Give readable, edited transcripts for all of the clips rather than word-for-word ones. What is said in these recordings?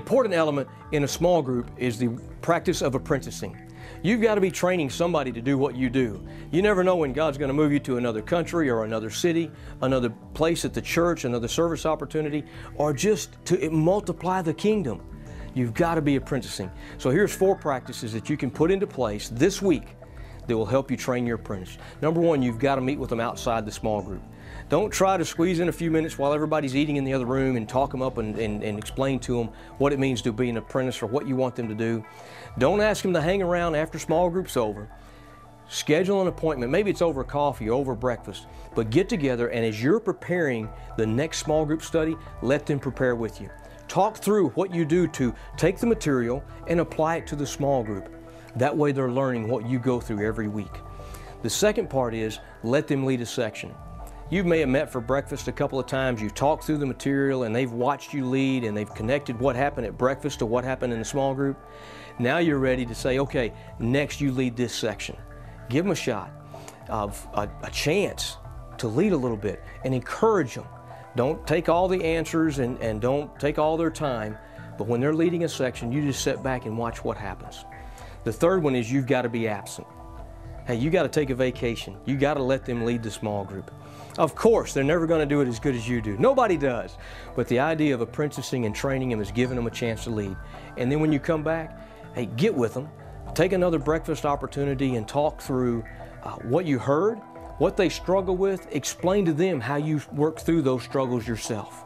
important element in a small group is the practice of apprenticing. You've got to be training somebody to do what you do. You never know when God's going to move you to another country or another city, another place at the church, another service opportunity, or just to multiply the kingdom. You've got to be apprenticing. So here's 4 practices that you can put into place this week that will help you train your apprentice. Number 1, you've got to meet with them outside the small group. Don't try to squeeze in a few minutes while everybody's eating in the other room and talk them up and explain to them what it means to be an apprentice or what you want them to do. Don't ask them to hang around after small group's over. Schedule an appointment. Maybe it's over coffee or over breakfast, but get together, and as you're preparing the next small group study, let them prepare with you. Talk through what you do to take the material and apply it to the small group. That way they're learning what you go through every week. The second part is let them lead a section. You may have met for breakfast a couple of times, you talked through the material and they've watched you lead and they've connected what happened at breakfast to what happened in the small group. Now you're ready to say, okay, next you lead this section. Give them a shot of a chance to lead a little bit and encourage them. Don't take all the answers and don't take all their time, but when they're leading a section, you just sit back and watch what happens. The third one is you've got to be absent. Hey, you got to take a vacation. You got to let them lead the small group. Of course, they're never going to do it as good as you do. Nobody does. But the idea of apprenticing and training them is giving them a chance to lead. And then when you come back, hey, get with them. Take another breakfast opportunity and talk through what you heard, what they struggle with. Explain to them how you work through those struggles yourself.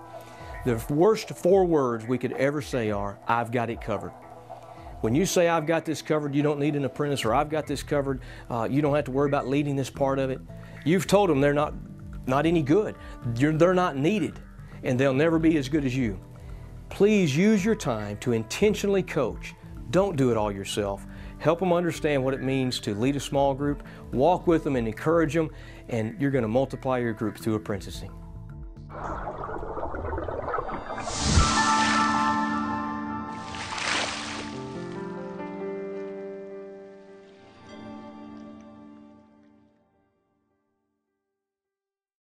The worst 4 words we could ever say are, I've got it covered. When you say, I've got this covered, you don't need an apprentice, or I've got this covered, you don't have to worry about leading this part of it. You've told them they're not any good. They're not needed, and they'll never be as good as you. Please use your time to intentionally coach. Don't do it all yourself. Help them understand what it means to lead a small group, walk with them and encourage them, and you're going to multiply your group through apprenticing.